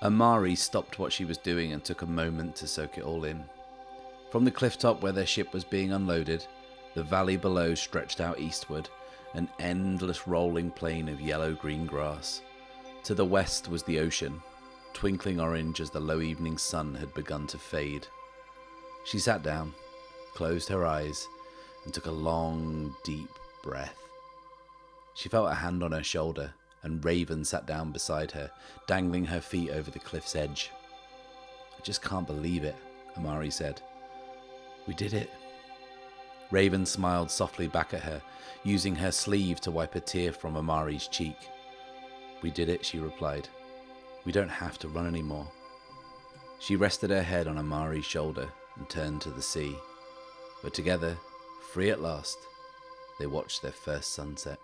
Amari stopped what she was doing and took a moment to soak it all in. From the cliff top where their ship was being unloaded, the valley below stretched out eastward, an endless rolling plain of yellow-green grass. To the west was the ocean, twinkling orange as the low evening sun had begun to fade. She sat down, closed her eyes, and took a long, deep breath. She felt a hand on her shoulder, and Raven sat down beside her, dangling her feet over the cliff's edge. "I just can't believe it," Amari said. "We did it." Raven smiled softly back at her, using her sleeve to wipe a tear from Amari's cheek. "We did it," she replied. "We don't have to run anymore." She rested her head on Amari's shoulder and turned to the sea. But together, free at last, they watched their first sunset.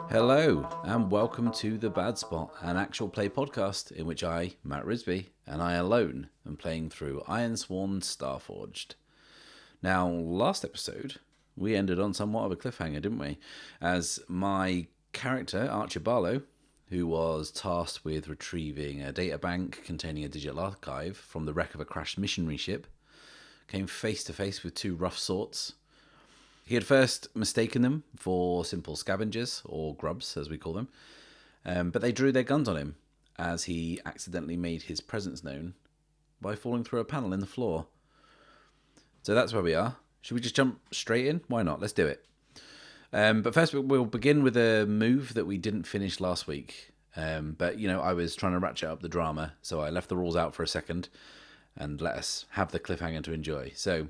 Hello, and welcome to The Bad Spot, an actual play podcast in which I, Matt Risby, and I alone am playing through Ironsworn Starforged. Now, last episode, we ended on somewhat of a cliffhanger, didn't we? As my character, Archer Barlow, who was tasked with retrieving a databank containing a digital archive from the wreck of a crashed missionary ship, came face to face with two rough sorts. He had first mistaken them for simple scavengers, or grubs as we call them, but they drew their guns on him as he accidentally made his presence known by falling through a panel in the floor. So that's where we are. Should we just jump straight in? Why not? Let's do it. But first we'll begin with a move that we didn't finish last week. But, I was trying to ratchet up the drama, so I left the rules out for a second and let us have the cliffhanger to enjoy. So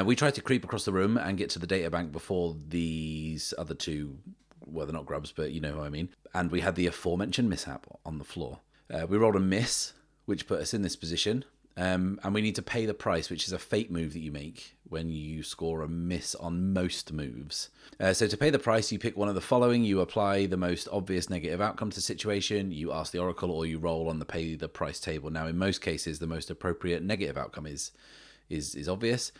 we tried to creep across the room and get to the databank before these other two, well, they're not grubs, but you know who I mean. And we had the aforementioned mishap on the floor. We rolled a miss, which put us in this position. And we need to pay the price, which is a fate move that you make when you score a miss on most moves. So to pay the price, you pick one of the following. You apply the most obvious negative outcome to the situation, you ask the oracle, or you roll on the pay the price table. Now, in most cases, the most appropriate negative outcome is obvious.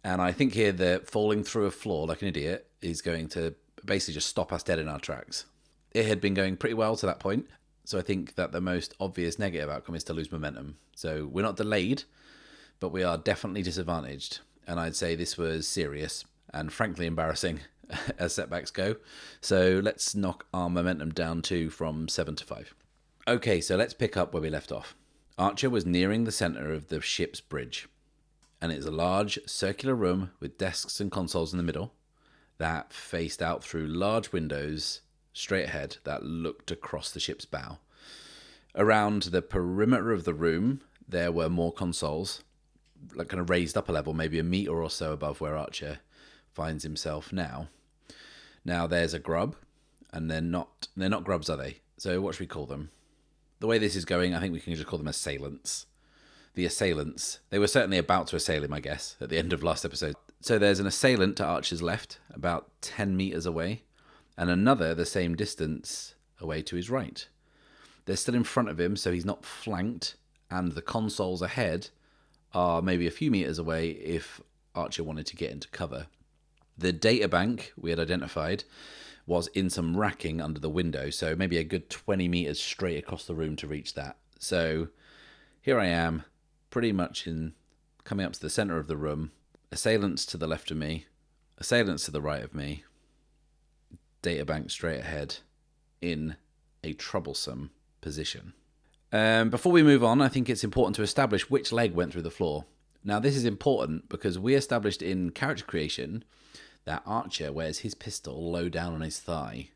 And I think here that falling through a floor like an idiot is going to basically just stop us dead in our tracks. It had been going pretty well to that point, so I think that the most obvious negative outcome is to lose momentum. So we're not delayed, but we are definitely disadvantaged. And I'd say this was serious and frankly embarrassing as setbacks go. So let's knock our momentum down from 7 to 5. Okay, so let's pick up where we left off. Archer was nearing the center of the ship's bridge. And it's a large circular room with desks and consoles in the middle that faced out through large windows straight ahead that looked across the ship's bow. Around the perimeter of the room, there were more consoles, like kind of raised up a level, maybe a meter or so above where Archer finds himself now. Now there's a grub, and they're not grubs, are they? So what should we call them? The way this is going, I think we can just call them assailants. The assailants, they were certainly about to assail him, I guess, at the end of last episode. So there's an assailant to Archer's left, about 10 meters away, and another the same distance away to his right. They're still in front of him, so he's not flanked, and the consoles ahead are maybe a few meters away if Archer wanted to get into cover. The databank we had identified was in some racking under the window, so maybe a good 20 meters straight across the room to reach that. So here I am, pretty much coming up to the center of the room, assailants to the left of me, assailants to the right of me, databank straight ahead, in a troublesome position. Before we move on, I think it's important to establish which leg went through the floor. Now, this is important because we established in character creation that Archer wears his pistol low down on his thigh.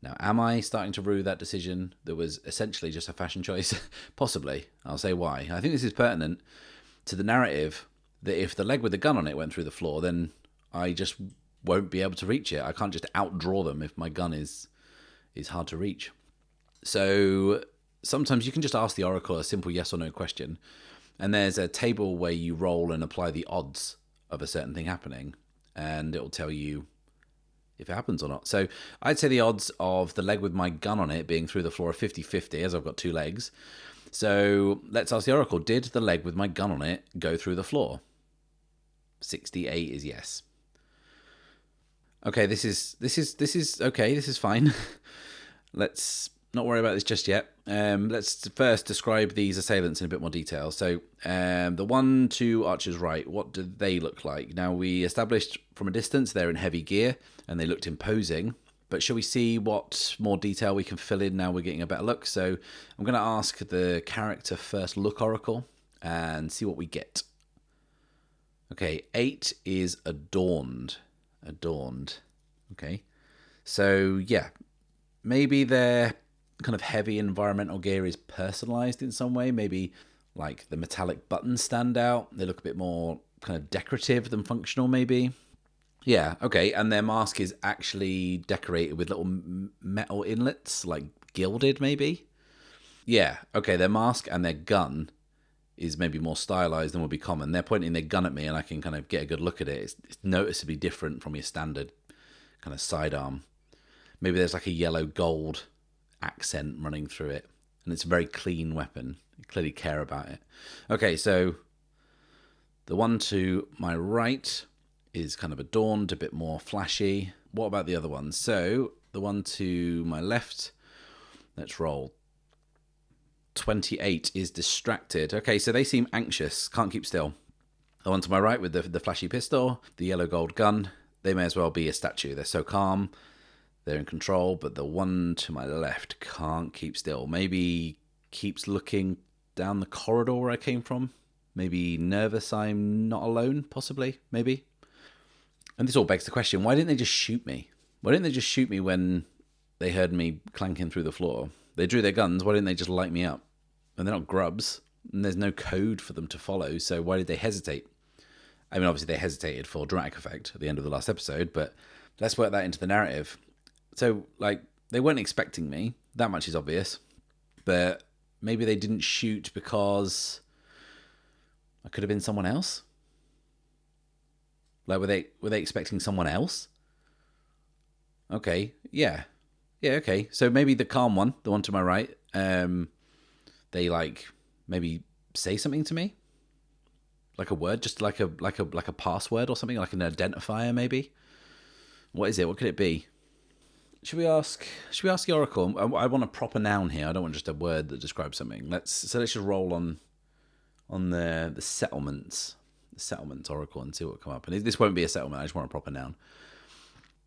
Now, am I starting to rue that decision that was essentially just a fashion choice? Possibly. I'll say why. I think this is pertinent to the narrative that if the leg with the gun on it went through the floor, then I just won't be able to reach it. I can't just outdraw them if my gun is hard to reach. So sometimes you can just ask the oracle a simple yes or no question, and there's a table where you roll and apply the odds of a certain thing happening, and it will tell you if it happens or not. So I'd say the odds of the leg with my gun on it being through the floor are 50-50, as I've got 2 legs. So let's ask the Oracle, did the leg with my gun on it go through the floor? 68 is yes. Okay, this is okay, this is fine. Let's not worry about this just yet. Let's first describe these assailants in a bit more detail. So the one to Archer's right, what do they look like? Now, we established from a distance they're in heavy gear and they looked imposing. But shall we see what more detail we can fill in now we're getting a better look? So I'm going to ask the character first look Oracle and see what we get. Okay, 8 is adorned. Adorned. Okay. So, yeah. Maybe their kind of heavy environmental gear is personalized in some way. Maybe like the metallic buttons stand out. They look a bit more kind of decorative than functional, maybe. Yeah, okay. And their mask is actually decorated with little metal inlets, like gilded, maybe. Yeah, okay. Their mask and their gun is maybe more stylized than would be common. They're pointing their gun at me and I can kind of get a good look at it. It's noticeably different from your standard kind of sidearm. Maybe there's like a yellow gold accent running through it. And it's a very clean weapon. You clearly care about it. Okay, so the one to my right is kind of adorned, a bit more flashy. What about the other one? So the one to my left, let's roll. 28 is distracted. Okay, so they seem anxious, can't keep still. The one to my right with the flashy pistol, the yellow gold gun, they may as well be a statue. They're so calm, they're in control, but the one to my left can't keep still. Maybe keeps looking down the corridor where I came from. Maybe nervous I'm not alone, possibly, maybe. And this all begs the question, why didn't they just shoot me? Why didn't they just shoot me when they heard me clanking through the floor? They drew their guns, why didn't they just light me up? And they're not grubs, and there's no code for them to follow, so why did they hesitate? I mean, obviously they hesitated for dramatic effect at the end of the last episode, but let's work that into the narrative. So, like, they weren't expecting me, that much is obvious, but maybe they didn't shoot because I could have been someone else? Like, were they expecting someone else? Okay, yeah. Yeah, okay. So maybe the calm one, the one to my right, they like maybe say something to me, like a word, just like a password or something, like an identifier, maybe. What is it? What could it be? Should we ask the Oracle? I want a proper noun here. I don't want just a word that describes something. Let's just roll on the settlements, Oracle, and see what will come up. And this won't be a settlement. I just want a proper noun.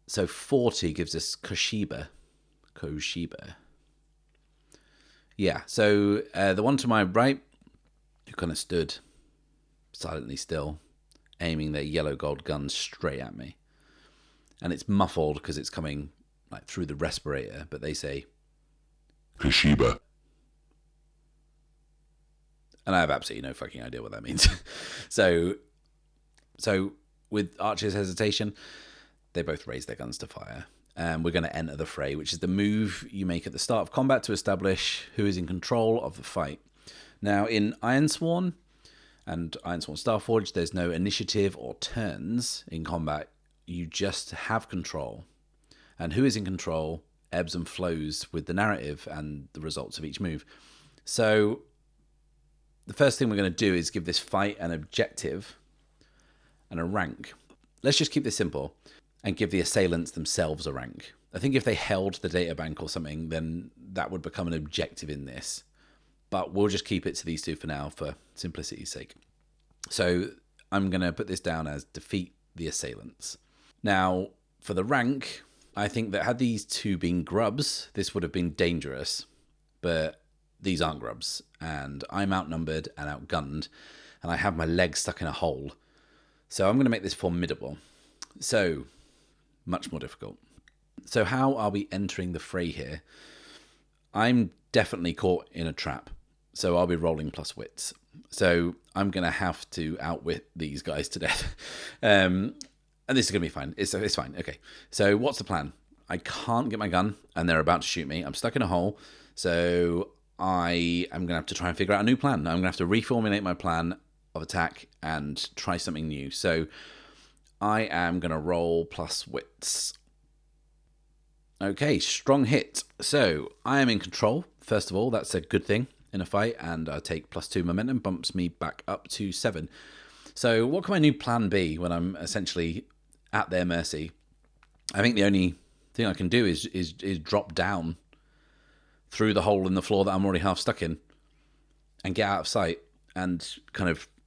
So 40 gives us Koshiba. Yeah, so the one to my right, who kind of stood silently still, aiming their yellow gold gun straight at me. And it's muffled because it's coming like through the respirator, but they say Koshiba. And I have absolutely no fucking idea what that means. So with Archer's hesitation, they both raise their guns to fire. And we're going to enter the fray, which is the move you make at the start of combat to establish who is in control of the fight. Now, in Ironsworn and Ironsworn Starforged, there's no initiative or turns in combat. You just have control. And who is in control ebbs and flows with the narrative and the results of each move. So the first thing we're going to do is give this fight an objective and a rank. Let's just keep this simple and give the assailants themselves a rank. I think if they held the databank or something, then that would become an objective in this. But we'll just keep it to these two for now for simplicity's sake. So I'm going to put this down as defeat the assailants. Now, for the rank, I think that had these two been grubs, this would have been dangerous. But these aren't grubs, and I'm outnumbered and outgunned, and I have my leg stuck in a hole. So I'm going to make this formidable. So, much more difficult. So how are we entering the fray here? I'm definitely caught in a trap, so I'll be rolling plus wits. So I'm going to have to outwit these guys to death. And this is going to be fine. It's fine. Okay. So what's the plan? I can't get my gun, and they're about to shoot me. I'm stuck in a hole, so I am going to have to try and figure out a new plan. I'm going to have to reformulate my plan of attack and try something new. So I am going to roll plus wits. Okay, strong hit. So I am in control. First of all, that's a good thing in a fight, and I take +2 momentum, bumps me back up to 7. So what can my new plan be when I'm essentially at their mercy? I think the only thing I can do is drop down through the hole in the floor that I'm already half stuck in and get out of sight and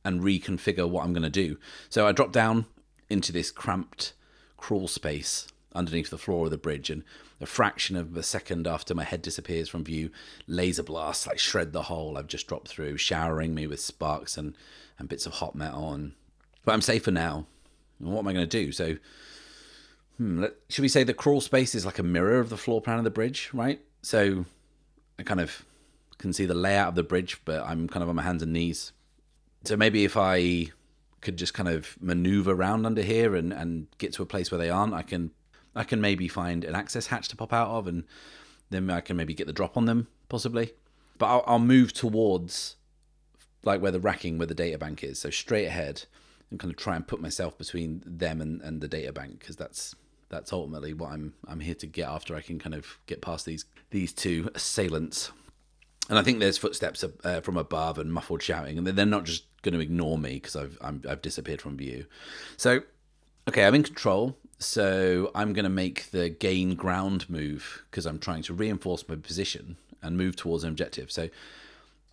reconfigure what I'm going to do. So I drop down into this cramped crawl space underneath the floor of the bridge, and a fraction of a second after my head disappears from view, laser blasts like shred the hole I've just dropped through, showering me with sparks and bits of hot metal. But I'm safer now. And what am I going to do? So, should we say the crawl space is like a mirror of the floor plan of the bridge, right? So I kind of can see the layout of the bridge, but I'm kind of on my hands and knees. So maybe if I could just kind of maneuver around under here and get to a place where they aren't, I can maybe find an access hatch to pop out of, and then I can maybe get the drop on them, possibly. But I'll move towards like where the data bank is, so straight ahead, and kind of try and put myself between them and the data bank, because that's ultimately what I'm here to get after I can kind of get past these two assailants. And I think there's footsteps from above and muffled shouting, and they're not just going to ignore me because I've disappeared from view. So, okay, I'm in control. So I'm going to make the gain ground move because I'm trying to reinforce my position and move towards an objective. So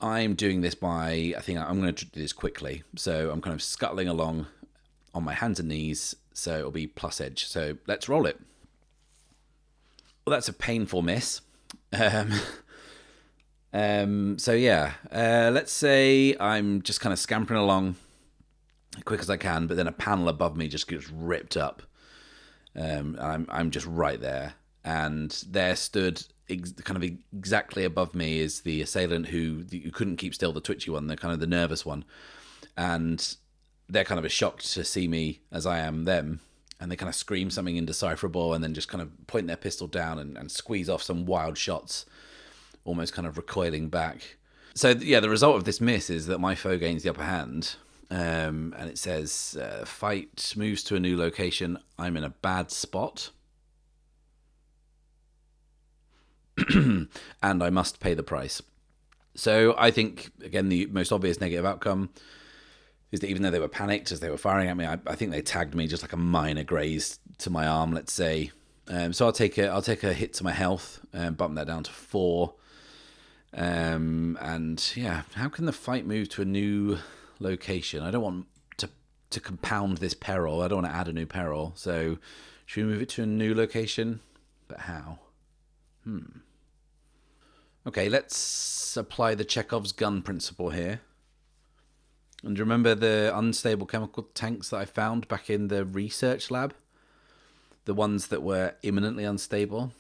I'm doing this I think I'm going to do this quickly. So I'm kind of scuttling along on my hands and knees. So it'll be plus edge. So let's roll it. Well, that's a painful miss. So yeah, let's say I'm just kind of scampering along as quick as I can, but then a panel above me just gets ripped up. I'm just right there, and there stood kind of exactly above me is the assailant who couldn't keep still, the twitchy one, the kind of the nervous one, and they're kind of as shocked to see me as I am them, and they kind of scream something indecipherable and then just kind of point their pistol down and squeeze off some wild shots, almost kind of recoiling back. So yeah, the result of this miss is that my foe gains the upper hand. And it says, fight moves to a new location. I'm in a bad spot. And I must pay the price. So I think, again, the most obvious negative outcome is that even though they were panicked as they were firing at me, I think they tagged me just like a minor graze to my arm, let's say. So I'll take a hit to my health and bump that down to 4. And yeah, how can the fight move to a new location? I don't want to compound this peril. I don't want to add a new peril. So should we move it to a new location? But how? Okay, let's apply the Chekhov's gun principle here. And do you remember the unstable chemical tanks that I found back in the research lab? The ones that were imminently unstable?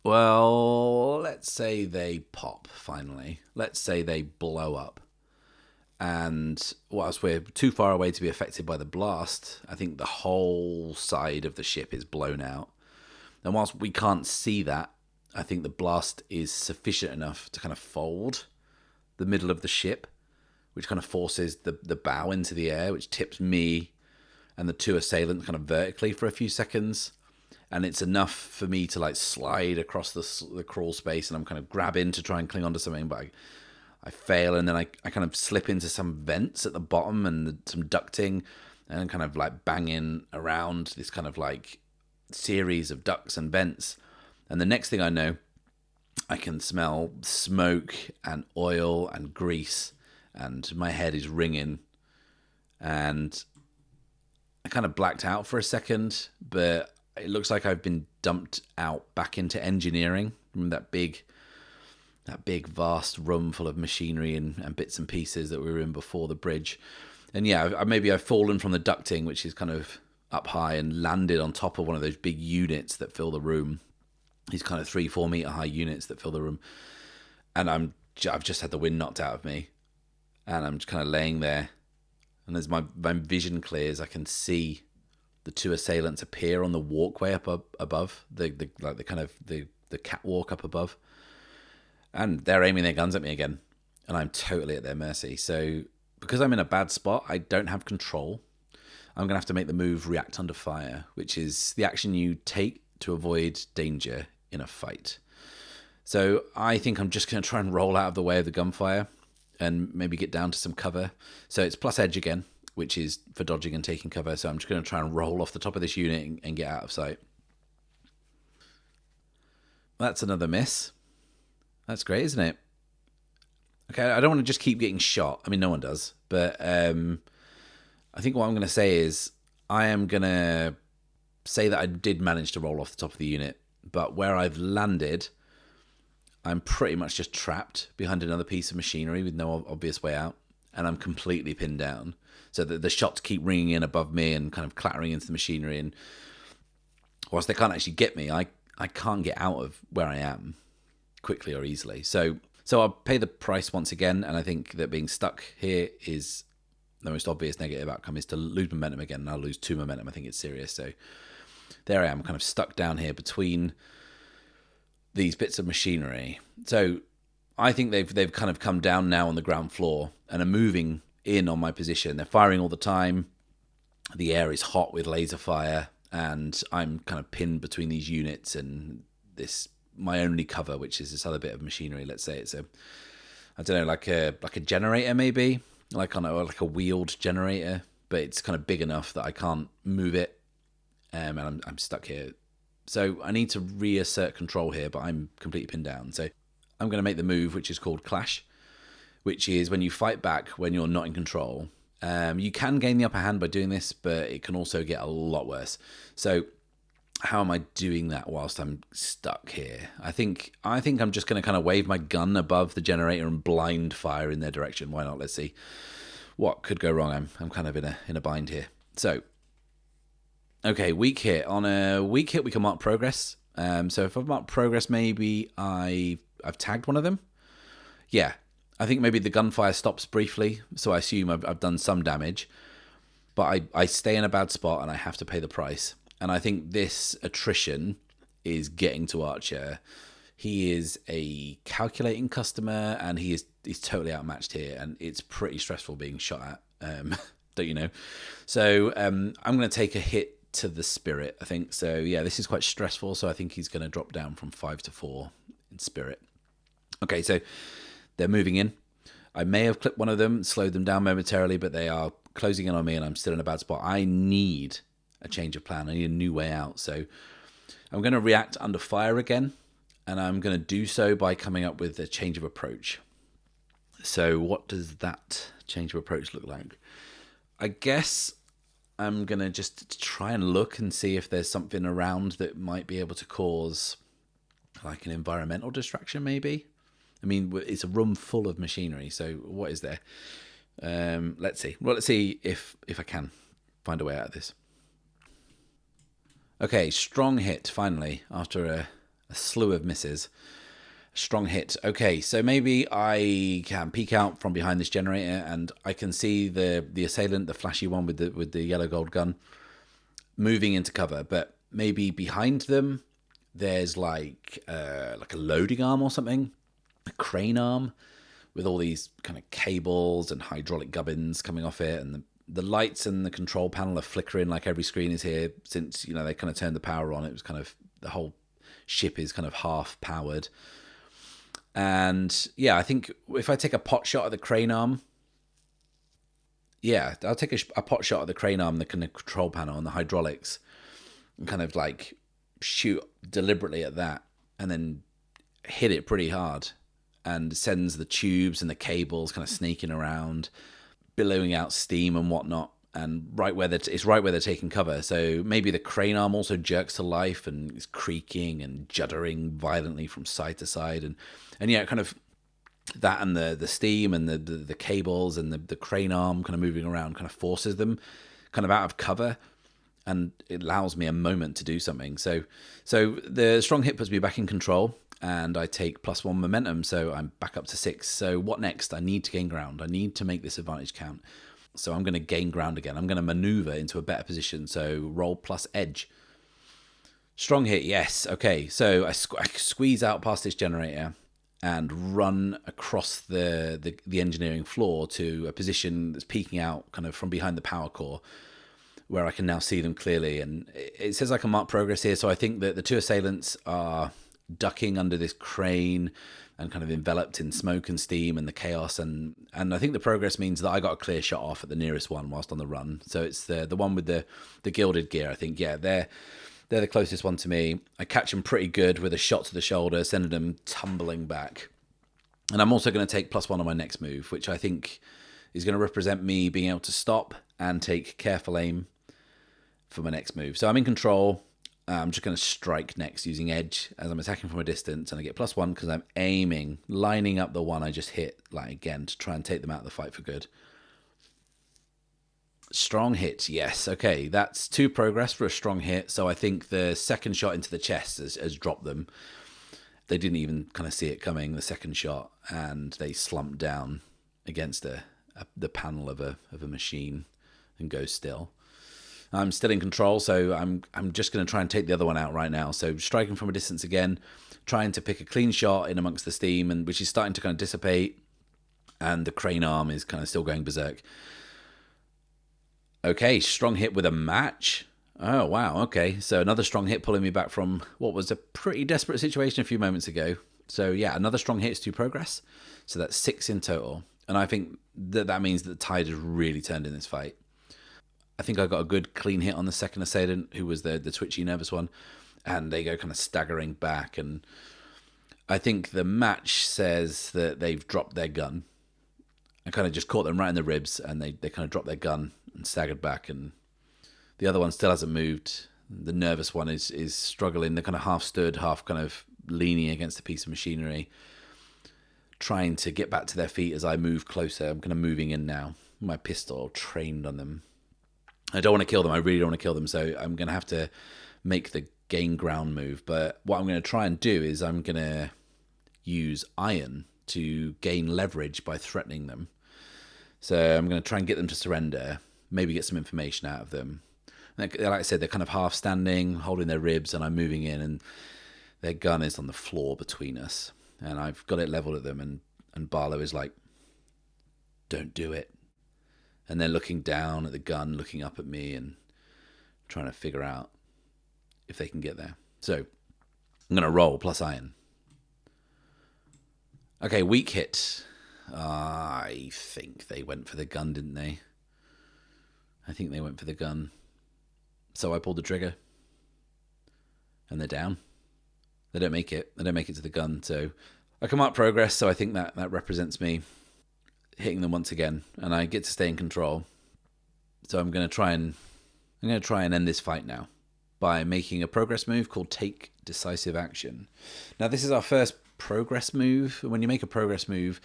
Well, let's say they pop, finally. Let's say they blow up. And whilst we're too far away to be affected by the blast, I think the whole side of the ship is blown out. And whilst we can't see that, I think the blast is sufficient enough to kind of fold the middle of the ship, which kind of forces the bow into the air, which tips me and the two assailants kind of vertically for a few seconds. And it's enough for me to like slide across the crawl space, and I'm kind of grabbing to try and cling onto something, but I fail, and then I kind of slip into some vents at the bottom and some ducting, and kind of like banging around this kind of like series of ducts and vents. And the next thing I know, I can smell smoke and oil and grease, and my head is ringing, and I kind of blacked out for a second, but it looks like I've been dumped out back into engineering. Remember that big vast room full of machinery and bits and pieces that we were in before the bridge. And yeah, maybe I've fallen from the ducting, which is kind of up high, and landed on top of one of those big units that fill the room. These kind of 3-4 meter high units that fill the room. And I've just had the wind knocked out of me, and I'm just kind of laying there. And as my vision clears, I can see the two assailants appear on the walkway up above, the catwalk up above. And they're aiming their guns at me again, and I'm totally at their mercy. So because I'm in a bad spot, I don't have control. I'm going to have to make the move react under fire, which is the action you take to avoid danger in a fight. So I think I'm just going to try and roll out of the way of the gunfire and maybe get down to some cover. So it's plus edge again, which is for dodging and taking cover. So I'm just going to try and roll off the top of this unit and get out of sight. That's another miss. That's great, isn't it? Okay, I don't want to just keep getting shot. I mean, no one does. But I think what I'm going to say is I am going to say that I did manage to roll off the top of the unit. But where I've landed, I'm pretty much just trapped behind another piece of machinery with no obvious way out. And I'm completely pinned down. So that the shots keep ringing in above me and kind of clattering into the machinery. And whilst they can't actually get me, I can't get out of where I am quickly or easily. So I'll pay the price once again, and I think that being stuck here is the most obvious negative outcome, is to lose momentum again, and I'll lose 2 momentum. I think it's serious. So there I am, kind of stuck down here between these bits of machinery. So I think they've kind of come down now on the ground floor and are moving in on my position. They're firing all the time. The air is hot with laser fire, and I'm kind of pinned between these units and my only cover, which is this other bit of machinery. Let's say it's I don't know, like a generator maybe, like a wheeled generator, but it's kind of big enough that I can't move it, and I'm stuck here. So I need to reassert control here, but I'm completely pinned down. So I'm going to make the move, which is called Clash, which is when you fight back when you're not in control. You can gain the upper hand by doing this, but it can also get a lot worse. So how am I doing that whilst I'm stuck here? I think I'm just going to kind of wave my gun above the generator and blind fire in their direction. Why not? Let's see what could go wrong. I'm kind of in a bind here. So, okay, weak hit. On a weak hit, we can mark progress. So if I've marked progress, maybe I've tagged one of them. Yeah, I think maybe the gunfire stops briefly, so I assume I've done some damage. But I stay in a bad spot and I have to pay the price. And I think this attrition is getting to Archer. He is a calculating customer, and he's totally outmatched here, and it's pretty stressful being shot at, don't you know? So I'm going to take a hit to the spirit, I think. So yeah, this is quite stressful, so I think he's going to drop down from 5 to 4 in spirit. Okay, so they're moving in. I may have clipped one of them, slowed them down momentarily, but they are closing in on me, and I'm still in a bad spot. I need a change of plan. I need a new way out. So I'm going to react under fire again, and I'm going to do so by coming up with a change of approach. So what does that change of approach look like? I guess I'm going to just try and look and see if there's something around that might be able to cause like an environmental distraction maybe. I mean, it's a room full of machinery, so what is there? Let's see. Well, let's see if I can find a way out of this. Okay, strong hit, finally, after a slew of misses. Strong hit. Okay, so maybe I can peek out from behind this generator and I can see the assailant, the flashy one with the yellow gold gun, moving into cover. But maybe behind them, there's like a loading arm or something, a crane arm with all these kind of cables and hydraulic gubbins coming off it, and the lights and the control panel are flickering like every screen is here since, they kind of turned the power on. It was kind of, the whole ship is kind of half powered. And yeah, I think if I take a pot shot at the crane arm, yeah, I'll take a pot shot at the crane arm, the kind of control panel and the hydraulics, and kind of like shoot deliberately at that and then hit it pretty hard, and sends the tubes and the cables kind of sneaking around, billowing out steam and whatnot, and it's right where they're taking cover. So maybe the crane arm also jerks to life and is creaking and juddering violently from side to side, and yeah, kind of that, and the steam and the cables and the crane arm kind of moving around kind of forces them kind of out of cover, and it allows me a moment to do something. So the strong hit puts me back in control, and I take +1 momentum, so I'm back up to 6. So what next? I need to gain ground. I need to make this advantage count. So I'm going to gain ground again. I'm going to maneuver into a better position, so roll plus edge. Strong hit, yes. Okay, so I squeeze out past this generator and run across the engineering floor to a position that's peeking out kind of from behind the power core. where I can now see them clearly. And it says I can mark progress here. So I think that the two assailants are ducking under this crane and kind of enveloped in smoke and steam and the chaos. And I think the progress means that I got a clear shot off at the nearest one whilst on the run. So it's the one with the gilded gear. I think, yeah, they're the closest one to me. I catch them pretty good with a shot to the shoulder, sending them tumbling back. And I'm also going to take +1 on my next move, which I think is going to represent me being able to stop and take careful aim for my next move. So I'm in control. I'm just going to strike next using edge as I'm attacking from a distance, and I get +1 because I'm aiming, lining up the one I just hit, like again, to try and take them out of the fight for good. Strong hit, yes. Okay, that's 2 progress for a strong hit. So I think the second shot into the chest has dropped them. They didn't even kind of see it coming, the second shot, and they slumped down against the panel of a machine and go still. I'm still in control, so I'm just going to try and take the other one out right now. So striking from a distance again, trying to pick a clean shot in amongst the steam, and which is starting to kind of dissipate, and the crane arm is kind of still going berserk. Okay, strong hit with a match. Oh, wow, okay. So another strong hit pulling me back from what was a pretty desperate situation a few moments ago. So yeah, another strong hit is 2 progress. So that's 6 in total. And I think that means that the tide has really turned in this fight. I think I got a good clean hit on the second assailant, who was the twitchy, nervous one. And they go kind of staggering back. And I think the match says that they've dropped their gun. I kind of just caught them right in the ribs, and they kind of dropped their gun and staggered back. And the other one still hasn't moved. The nervous one is struggling. They're kind of half stood, half kind of leaning against a piece of machinery, trying to get back to their feet as I move closer. I'm kind of moving in now. My pistol trained on them. I don't want to kill them. I really don't want to kill them. So I'm going to have to make the gain ground move. But what I'm going to try and do is I'm going to use iron to gain leverage by threatening them. So I'm going to try and get them to surrender, maybe get some information out of them. Like I said, they're kind of half standing, holding their ribs, and I'm moving in, and their gun is on the floor between us. And I've got it leveled at them, and Barlow is like, "Don't do it." And they're looking down at the gun, looking up at me, and trying to figure out if they can get there. So I'm going to roll plus iron. Okay, weak hit. I think they went for the gun, didn't they? I think they went for the gun. So I pulled the trigger. And they're down. They don't make it. They don't make it to the gun. So I can mark progress, so I think that represents me hitting them once again. And I get to stay in control. So I'm going to try and end this fight now by making a progress move called Take Decisive Action. Now, this is our first progress move. When you make a progress move,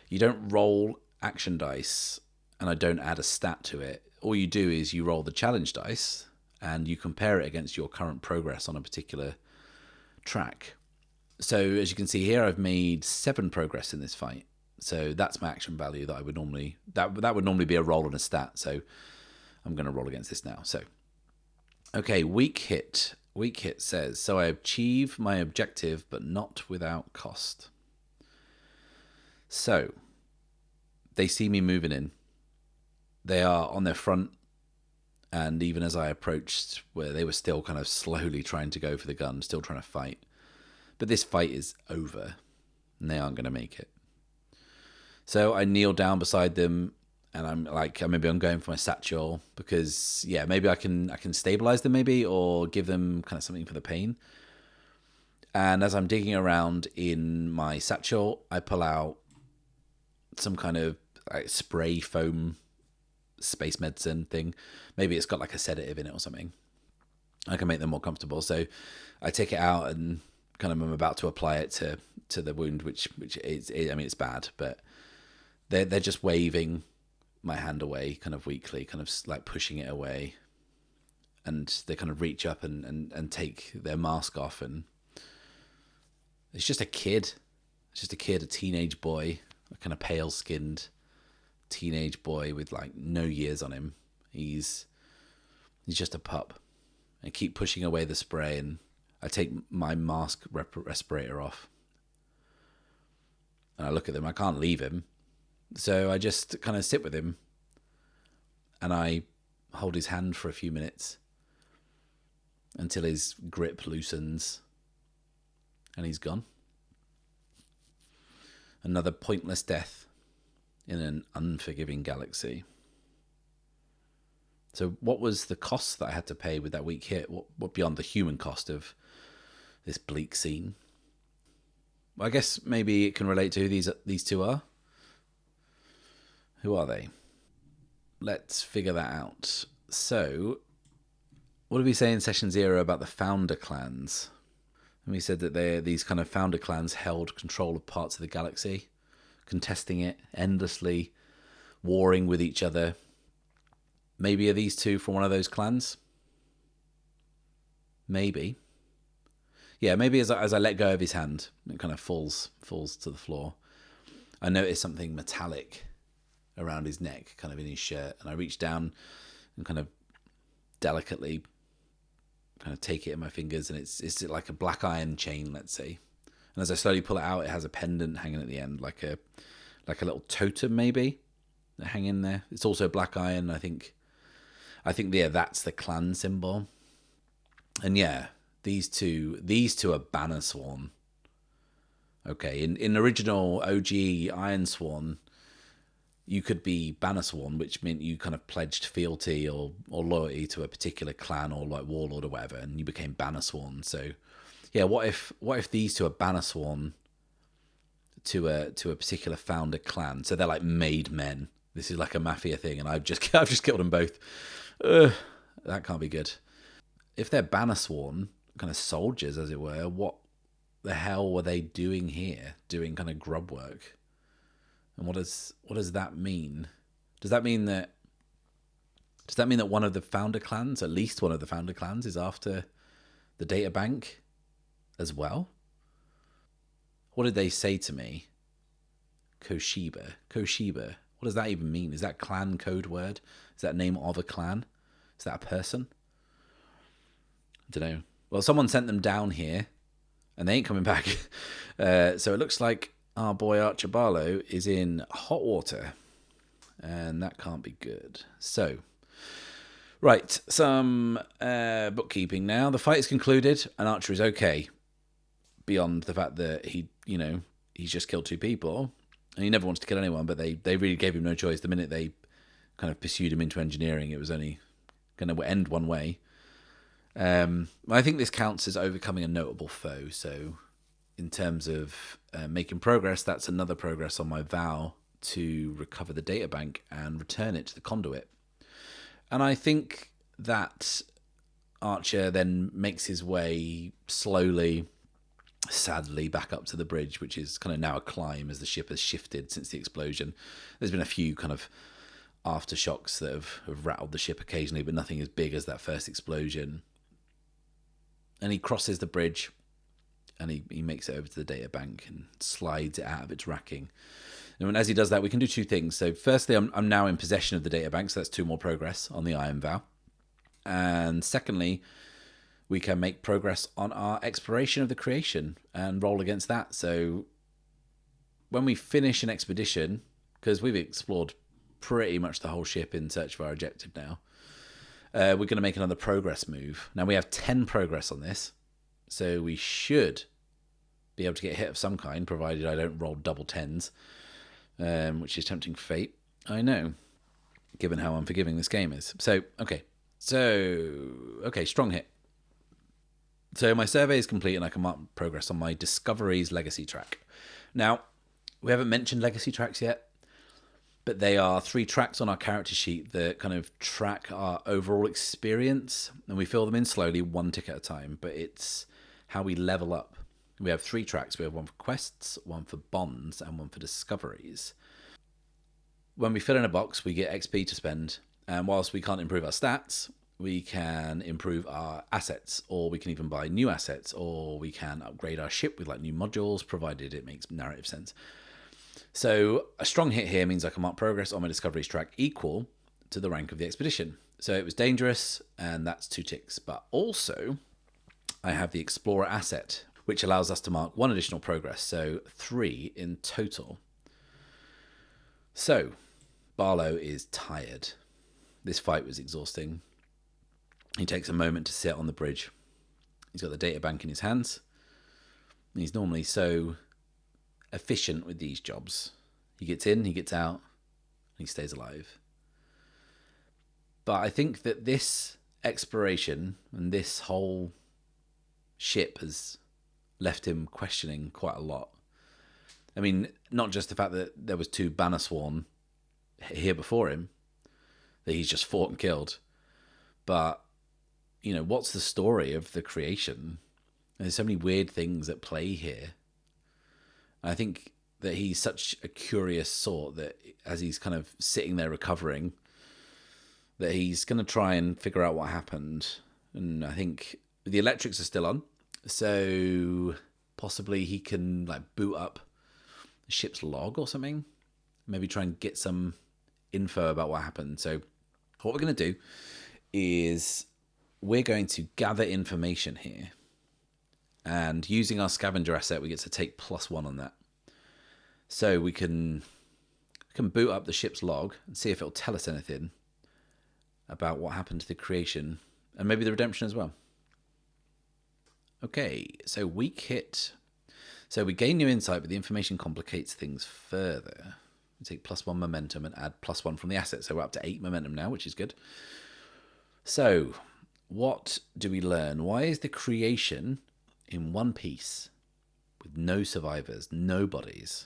you don't roll action dice, and I don't add a stat to it. All you do is you roll the challenge dice, and you compare it against your current progress on a particular track. So as you can see here, I've made 7 progress in this fight. So that's my action value that I would normally... That would normally be a roll and a stat, so I'm going to roll against this now. So, okay, weak hit. Weak hit says, so I achieve my objective, but not without cost. So, they see me moving in. They are on their front, and even as I approached, where they were still kind of slowly trying to go for the gun, still trying to fight. But this fight is over, and they aren't going to make it. So I kneel down beside them, and I'm like, maybe I'm going for my satchel, because, yeah, maybe I can stabilize them maybe, or give them kind of something for the pain. And as I'm digging around in my satchel, I pull out some kind of like spray foam space medicine thing. Maybe it's got like a sedative in it or something. I can make them more comfortable. So I take it out and kind of I'm about to apply it to the wound, which is, I mean, it's bad, but they're just waving my hand away kind of weakly, kind of like pushing it away. And they kind of reach up and take their mask off, and it's just a kid. It's just a kid, a teenage boy, a kind of pale-skinned teenage boy with like no years on him. He's just a pup. I keep pushing away the spray, and I take my mask respirator off. And I look at them. I can't leave him. So I just kind of sit with him, and I hold his hand for a few minutes until his grip loosens and he's gone. Another pointless death in an unforgiving galaxy. So what was the cost that I had to pay with that weak hit? What beyond the human cost of this bleak scene? Well, I guess maybe it can relate to who these two are. Who are they? Let's figure that out. So, what did we say in Session 0 about the founder clans? And we said that these kind of founder clans held control of parts of the galaxy, contesting it endlessly, warring with each other. Maybe are these two from one of those clans? Maybe. Yeah, maybe as I let go of his hand, it kind of falls to the floor. I noticed something metallic around his neck, kind of in his shirt, and I reached down and kind of delicately kind of take it in my fingers, and it's like a black iron chain, let's say. And as I slowly pull it out, it has a pendant hanging at the end, like a little totem maybe hanging there. It's also black iron. I think yeah, that's the clan symbol. And yeah, these two are Bannersworn. Okay, in original OG Ironsworn, you could be Bannersworn, which meant you kind of pledged fealty or loyalty to a particular clan or like warlord or whatever, and you became Bannersworn. So yeah, what if these two are Bannersworn to a particular founder clan? So they're like made men. This is like a mafia thing, and I've just killed them both. That can't be good. If they're Bannersworn, kind of soldiers, as it were, what the hell were they doing here? Doing kind of grub work? And what does that mean? Does that mean that one of the founder clans, at least one of the founder clans, is after the data bank as well? What did they say to me? Koshiba. What does that even mean? Is that clan code word? Is that name of a clan? Is that a person? I don't know. Well, someone sent them down here, and they ain't coming back. So it looks like our boy Archer Barlow is in hot water, and that can't be good. So, right, some bookkeeping now. The fight is concluded, and Archer is okay, beyond the fact that he's just killed two people, and he never wants to kill anyone, but they really gave him no choice. The minute they kind of pursued him into engineering, it was only going to end one way. I think this counts as overcoming a notable foe, so in terms of making progress, that's another progress on my vow to recover the databank and return it to the conduit. And I think that Archer then makes his way slowly, sadly, back up to the bridge, which is kind of now a climb as the ship has shifted since the explosion. There's been a few kind of aftershocks that have rattled the ship occasionally, but nothing as big as that first explosion. And he crosses the bridge, and he makes it over to the data bank and slides it out of its racking. And as he does that, we can do two things. So firstly, I'm now in possession of the data bank, so that's 2 more progress on the Iron Vow. And secondly, we can make progress on our exploration of the creation and roll against that. So when we finish an expedition, because we've explored pretty much the whole ship in search of our objective now, we're going to make another progress move. Now we have 10 progress on this, so we should be able to get a hit of some kind, provided I don't roll double 10s, which is tempting fate. I know, given how unforgiving this game is. So, okay, strong hit. So my survey is complete, and I can mark progress on my Discoveries Legacy track. Now, we haven't mentioned Legacy tracks yet, but they are 3 tracks on our character sheet that kind of track our overall experience, and we fill them in slowly, 1 tick at a time, but it's how we level up. We have 3 tracks. We have 1 for quests, 1 for bonds, and 1 for discoveries. When we fill in a box, we get XP to spend, and whilst we can't improve our stats, we can improve our assets, or we can even buy new assets, or we can upgrade our ship with like new modules, provided it makes narrative sense. So a strong hit here means I can mark progress on my Discoveries track equal to the rank of the expedition. So it was dangerous, and that's 2 ticks. But also, I have the Explorer asset, which allows us to mark 1 additional progress, so 3 in total. So, Barlow is tired. This fight was exhausting. He takes a moment to sit on the bridge. He's got the data bank in his hands. And he's normally so efficient with these jobs. He gets in, he gets out, and he stays alive. But I think that this exploration and this whole ship has left him questioning quite a lot. I mean, not just the fact that there was 2 Bannersworn here before him that he's just fought and killed, but what's the story of the creation? There's so many weird things at play here. I think that he's such a curious sort that as he's kind of sitting there recovering, that he's going to try and figure out what happened. And I think the electrics are still on, so possibly he can boot up the ship's log or something. Maybe try and get some info about what happened. So what we're going to do is we're going to gather information here. And using our scavenger asset, we get to take +1 on that. So we can boot up the ship's log and see if it'll tell us anything about what happened to the creation and maybe the redemption as well. Okay, so weak hit. So we gain new insight, but the information complicates things further. We take +1 momentum and add +1 from the asset. So we're up to 8 momentum now, which is good. So what do we learn? Why is the creation in one piece with no survivors, no bodies?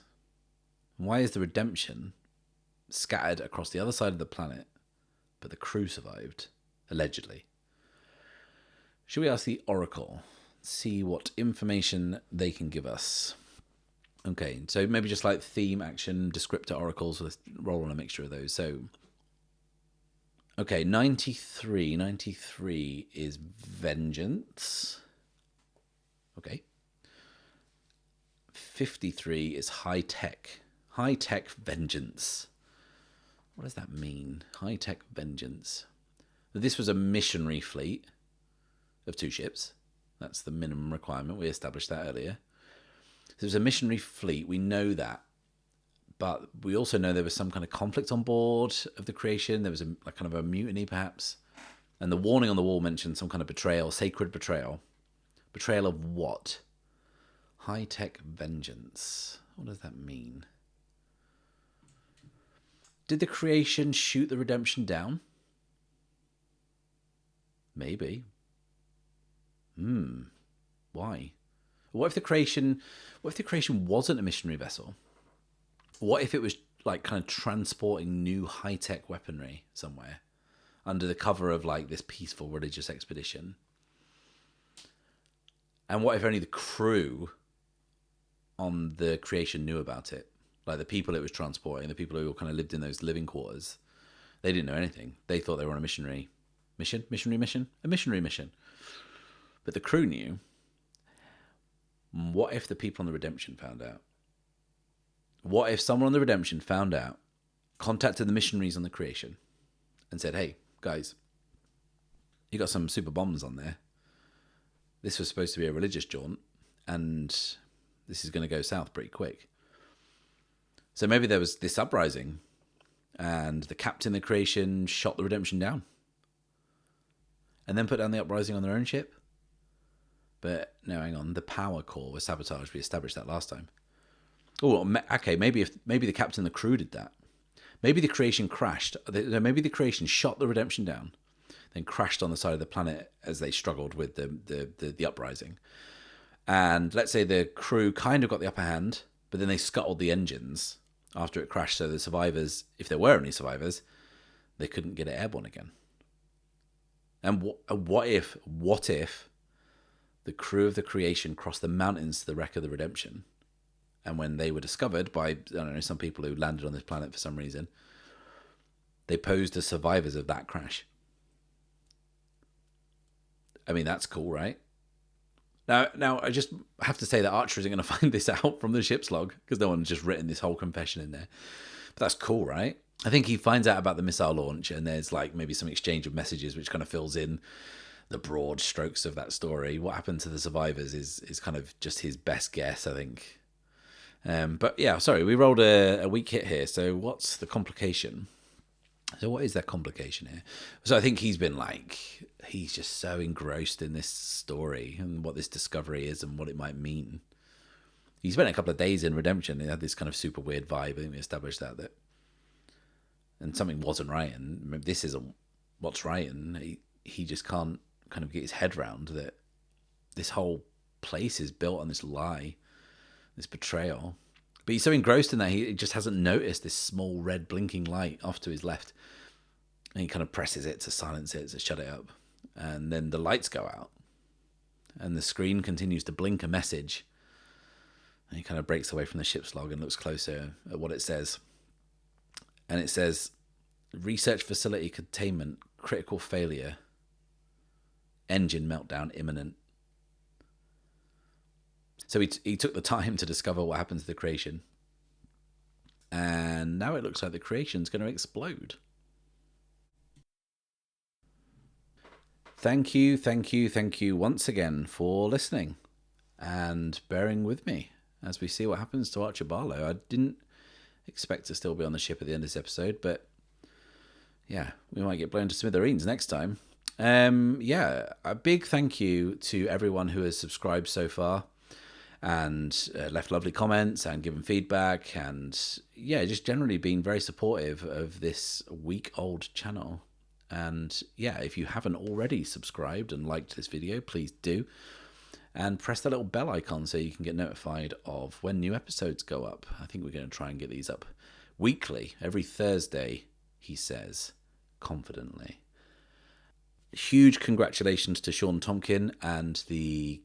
Why is the redemption scattered across the other side of the planet, but the crew survived, allegedly? Should we ask the Oracle, see what information they can give us? Okay, so maybe just theme, action, descriptor, oracles. Let's roll on a mixture of those. So, okay, 93. 93 is vengeance. Okay. 53 is high tech. High tech vengeance. What does that mean? High tech vengeance. This was a missionary fleet of 2 ships. That's the minimum requirement. We established that earlier. So there's a missionary fleet. We know that. But we also know there was some kind of conflict on board of the creation. There was a kind of a mutiny, perhaps. And the warning on the wall mentioned some kind of betrayal, sacred betrayal. Betrayal of what? High-tech vengeance. What does that mean? Did the creation shoot the redemption down? Maybe. Why? What if the creation wasn't a missionary vessel? What if it was kind of transporting new high-tech weaponry somewhere under the cover of this peaceful religious expedition? And what if only the crew on the creation knew about it? The people it was transporting, the people who kind of lived in those living quarters, they didn't know anything. They thought they were on a missionary mission. A missionary mission. But the crew knew. What if the people on the redemption found out? What if someone on the redemption found out, contacted the missionaries on the creation, and said, hey, guys, you got some super bombs on there. This was supposed to be a religious jaunt, and this is going to go south pretty quick. So maybe there was this uprising, and the captain of the creation shot the redemption down, and then put down the uprising on their own ship. But no, hang on, the power core was sabotaged. We established that last time. Oh, okay, maybe the captain and the crew did that. Maybe the creation crashed. Maybe the creation shot the redemption down, then crashed on the side of the planet as they struggled with the uprising. And let's say the crew kind of got the upper hand, but then they scuttled the engines after it crashed. So the survivors, if there were any survivors, they couldn't get it airborne again. And what if the crew of the creation crossed the mountains to the wreck of the redemption? And when they were discovered by, some people who landed on this planet for some reason, they posed as survivors of that crash. I mean, that's cool, right? Now, I just have to say that Archer isn't going to find this out from the ship's log, because no one's just written this whole confession in there. But that's cool, right? I think he finds out about the missile launch, and there's maybe some exchange of messages which kind of fills in the broad strokes of that story. What happened to the survivors is kind of just his best guess, I think. But yeah, sorry, we rolled a weak hit here. So what's the complication? So what is that complication here? So I think he's just so engrossed in this story and what this discovery is and what it might mean. He spent a couple of days in Redemption. He had this kind of super weird vibe. I think we established that and something wasn't right, and this isn't what's right, and he just can't kind of get his head round that this whole place is built on this lie, this betrayal. But he's so engrossed in that he just hasn't noticed this small red blinking light off to his left, and he kind of presses it to silence it, to shut it up, and then the lights go out, and the screen continues to blink a message, and he kind of breaks away from the ship's log and looks closer at what it says. And it says, research facility containment, critical failure, engine meltdown imminent. So he took the time to discover what happened to the creation. And now it looks like the creation's going to explode. Thank you once again for listening and bearing with me as we see what happens to Archer Barlow. I didn't expect to still be on the ship at the end of this episode, but yeah, we might get blown to smithereens next time. A big thank you to everyone who has subscribed so far and left lovely comments and given feedback, and just generally been very supportive of this week-old channel. And if you haven't already subscribed and liked this video, please do. And press that little bell icon so you can get notified of when new episodes go up. I think we're going to try and get these up weekly, every Thursday, he says, confidently. Huge congratulations to Shawn Tomkin and the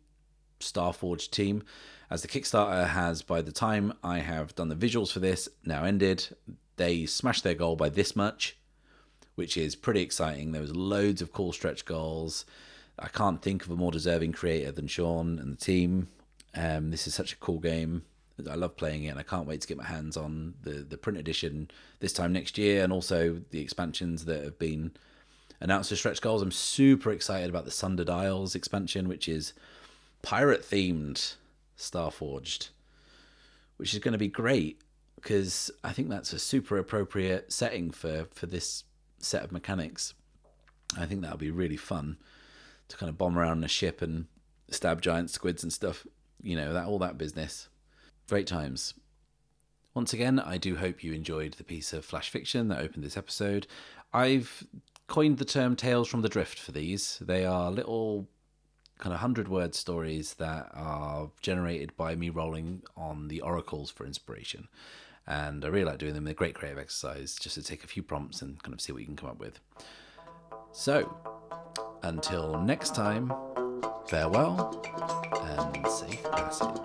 Starforged team, as the Kickstarter has, by the time I have done the visuals for this, now ended. They smashed their goal by this much, which is pretty exciting. There was loads of cool stretch goals. I can't think of a more deserving creator than Shawn and the team. This is such a cool game. I love playing it, and I can't wait to get my hands on the print edition this time next year, and also the expansions that have been announced as stretch goals. I'm super excited about the Sundered Isles expansion, which is pirate-themed Starforged, which is going to be great, because I think that's a super appropriate setting for this set of mechanics. I think that'll be really fun to kind of bomb around in a ship and stab giant squids and stuff, all that business. Great times. Once again, I do hope you enjoyed the piece of flash fiction that opened this episode. I've coined the term Tales from the Drift for these. They are little kind of 100-word stories that are generated by me rolling on the oracles for inspiration. And I really like doing them. They're a great creative exercise just to take a few prompts and kind of see what you can come up with. So, until next time, farewell and safe passage.